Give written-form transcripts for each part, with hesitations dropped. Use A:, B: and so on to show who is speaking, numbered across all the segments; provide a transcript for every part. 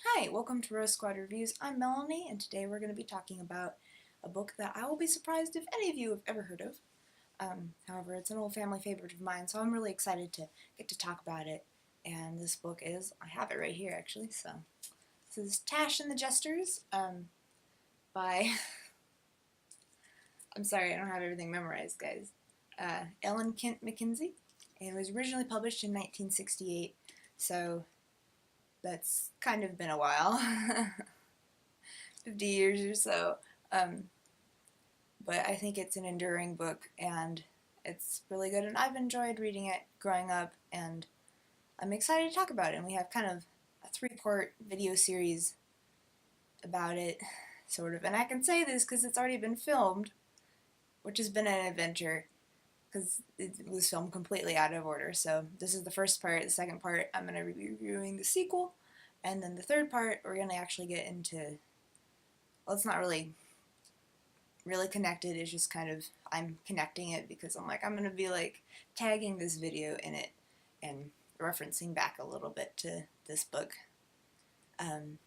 A: Hi, welcome to Rose Squad Reviews. I'm Melanie, and today we're going to be talking about a book that I will be surprised if any of you have ever heard of. However, it's an old family favorite of mine, so I'm really excited to get to talk about it. And this book is, I have it right here actually, so this is Taash and the Jesters by, I'm sorry, I don't have everything memorized, guys, Ellen Kent McKenzie. And it was originally published in 1968, so that's kind of been a while, 50 years or so. But I think it's an enduring book and it's really good, and I've enjoyed reading it growing up, and I'm excited to talk about it. And we have kind of a three-part video series about it, sort of. And I can say this because it's already been filmed, which has been an adventure because it was filmed completely out of order. So this is the first part. The second part, I'm going to be reviewing the sequel, and then the third part, we're going to actually get into, well, it's not really connected. It's just kind of, I'm connecting it because I'm like, I'm going to be like tagging this video in it and referencing back a little bit to this book. Um,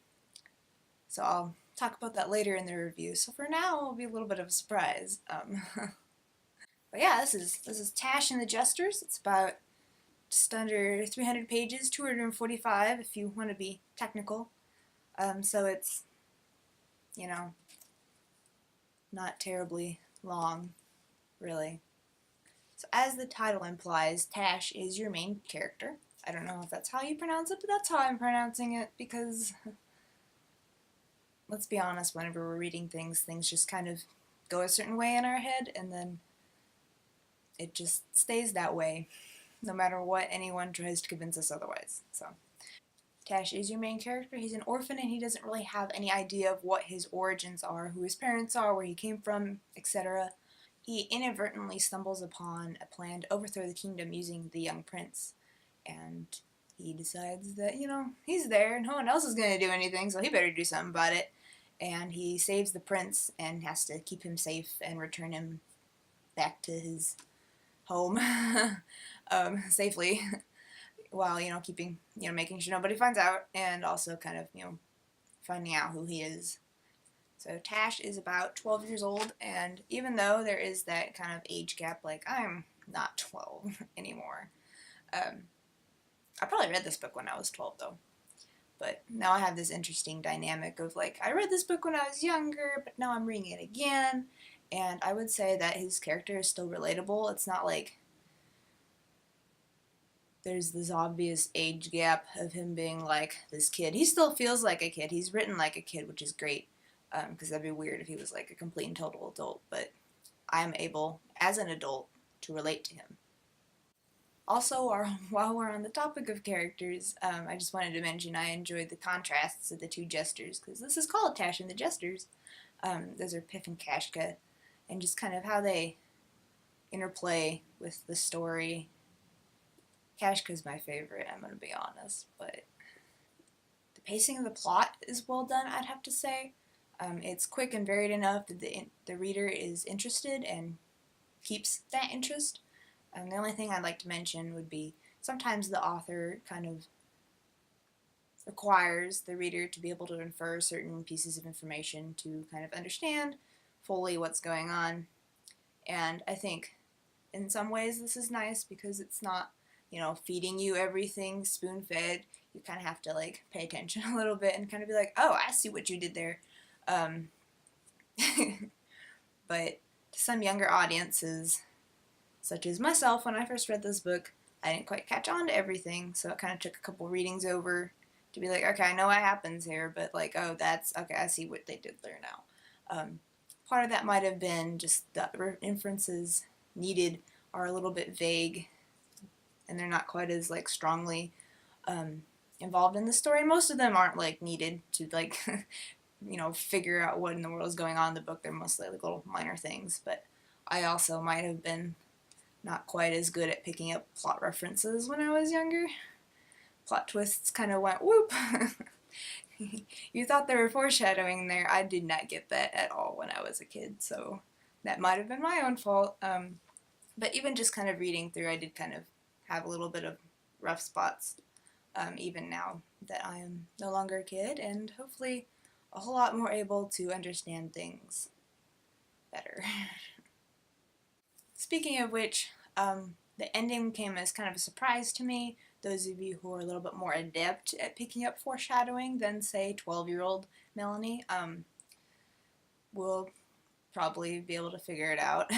A: so I'll talk about that later in the review. So for now, it'll be a little bit of a surprise. But yeah, this is Taash and the Jesters. It's about just under 300 pages, 245 if you want to be technical. So it's, you know, not terribly long, really. So as the title implies, Taash is your main character. I don't know if that's how you pronounce it, but that's how I'm pronouncing it because, let's be honest, whenever we're reading things just kind of go a certain way in our head, and then it just stays that way, no matter what anyone tries to convince us otherwise. So, Taash is your main character. He's an orphan and he doesn't really have any idea of what his origins are, who his parents are, where he came from, etc. He inadvertently stumbles upon a plan to overthrow the kingdom using the young prince, and he decides that, he's there, no one else is going to do anything, so he better do something about it. And he saves the prince and has to keep him safe and return him back to his home safely, while, keeping, making sure nobody finds out, and also kind of, finding out who he is. So Taash is about 12 years old, and even though there is that kind of age gap, like, I'm not 12 anymore. I probably read this book when I was 12, though. But now I have this interesting dynamic of, like, I read this book when I was younger, but now I'm reading it again. And I would say that his character is still relatable. It's not like there's this obvious age gap of him being like this kid. He still feels like a kid. He's written like a kid, which is great, because that'd be weird if he was like a complete and total adult. But I am able, as an adult, to relate to him. Also, while we're on the topic of characters, I just wanted to mention I enjoyed the contrasts of the two jesters, because this is called Taash and the Jesters. Those are Piff and Kashka, and just kind of how they interplay with the story. Kashka's my favorite, I'm going to be honest, but the pacing of the plot is well done, I'd have to say. It's quick and varied enough that the reader is interested and keeps that interest. The only thing I'd like to mention would be sometimes the author kind of requires the reader to be able to infer certain pieces of information to kind of understand fully what's going on. And I think in some ways this is nice because it's not, feeding you everything spoon fed. You kind of have to like pay attention a little bit and kind of be like, oh, I see what you did there. Um, but to some younger audiences, such as myself, when I first read this book, I didn't quite catch on to everything, so it kind of took a couple readings over to be like, okay, I know what happens here, but like, oh, that's, okay, I see what they did there now. Part of that might have been just the inferences needed are a little bit vague, and they're not quite as like strongly involved in the story. Most of them aren't like needed to like figure out what in the world is going on in the book. They're mostly like little minor things, but I also might have been not quite as good at picking up plot references when I was younger. Plot twists kind of went whoop. You thought there were foreshadowing there. I did not get that at all when I was a kid, so that might have been my own fault. But even just kind of reading through, I did kind of have a little bit of rough spots. even now that I am no longer a kid, and hopefully a whole lot more able to understand things better. Speaking of which, the ending came as kind of a surprise to me. Those of you who are a little bit more adept at picking up foreshadowing than, say, 12-year-old Melanie, will probably be able to figure it out.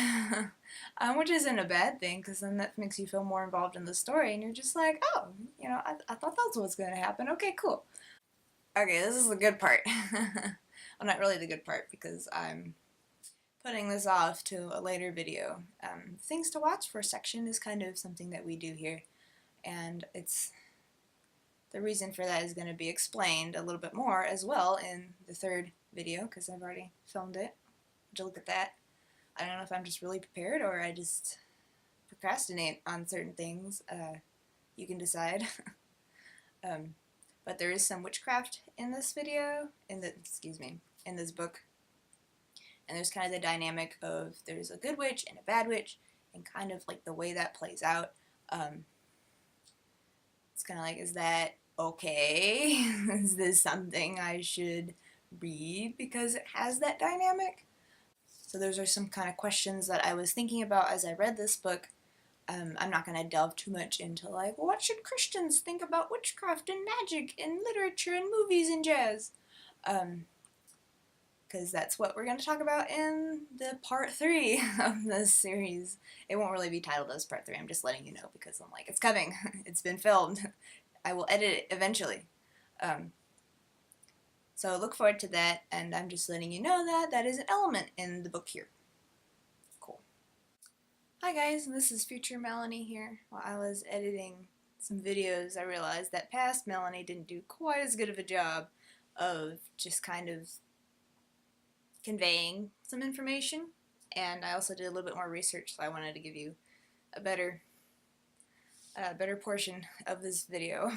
A: Which isn't a bad thing, because then that makes you feel more involved in the story, and you're just like, oh, you know, I thought that's what's going to happen. Okay, cool. Okay, this is the good part. Well, not really the good part, because I'm putting this off to a later video. Things to watch for section is kind of something that we do here, and the reason for that is going to be explained a little bit more as well in the third video, because I've already filmed it. Would you look at that? I don't know if I'm just really prepared or I just procrastinate on certain things. You can decide. But there is some witchcraft in this video, in this book. And there's kind of the dynamic of there's a good witch and a bad witch, and kind of like the way that plays out. It's kind of like, is that okay? Is this something I should read because it has that dynamic? So those are some kind of questions that I was thinking about as I read this book. I'm not going to delve too much into like, what should Christians think about witchcraft and magic and literature and movies and jazz? Because that's what we're going to talk about in the part 3 of this series. It won't really be titled as part 3, I'm just letting you know, because I'm like, it's coming. It's been filmed. I will edit it eventually. So look forward to that, and I'm just letting you know that that is an element in the book here. Cool. Hi guys, this is future Melanie here. While I was editing some videos, I realized that past Melanie didn't do quite as good of a job of just kind of conveying some information, and I also did a little bit more research, so I wanted to give you a better portion of this video.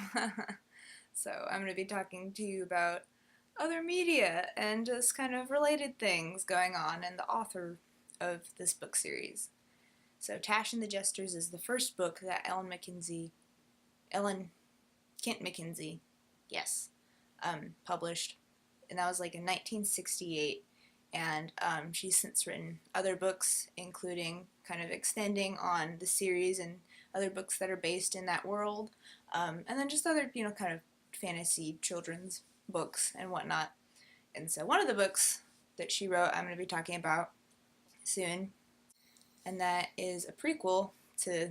A: So I'm going to be talking to you about other media and just kind of related things going on and the author of this book series. So Taash and the Jesters is the first book that Ellen Kent McKenzie, yes, published, and that was like in 1968. And she's since written other books, including kind of extending on the series and other books that are based in that world, and then just other, you know, kind of fantasy children's books and whatnot. And so one of the books that she wrote I'm going to be talking about soon, and that is a prequel to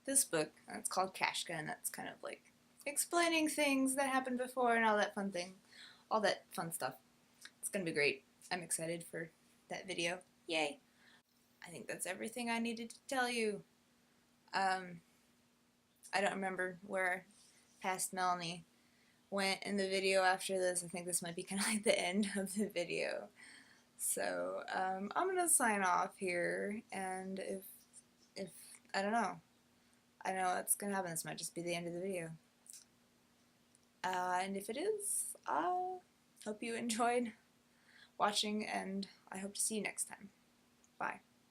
A: this book. It's called Kashka, and that's kind of like explaining things that happened before and all that fun stuff. It's going to be great. I'm excited for that video. Yay! I think that's everything I needed to tell you. I don't remember where past Melanie went in the video after this. I think this might be kind of like the end of the video. So I'm gonna sign off here, and if I don't know what's gonna happen. This might just be the end of the video. And if it is, I hope you enjoyed watching, and I hope to see you next time. Bye.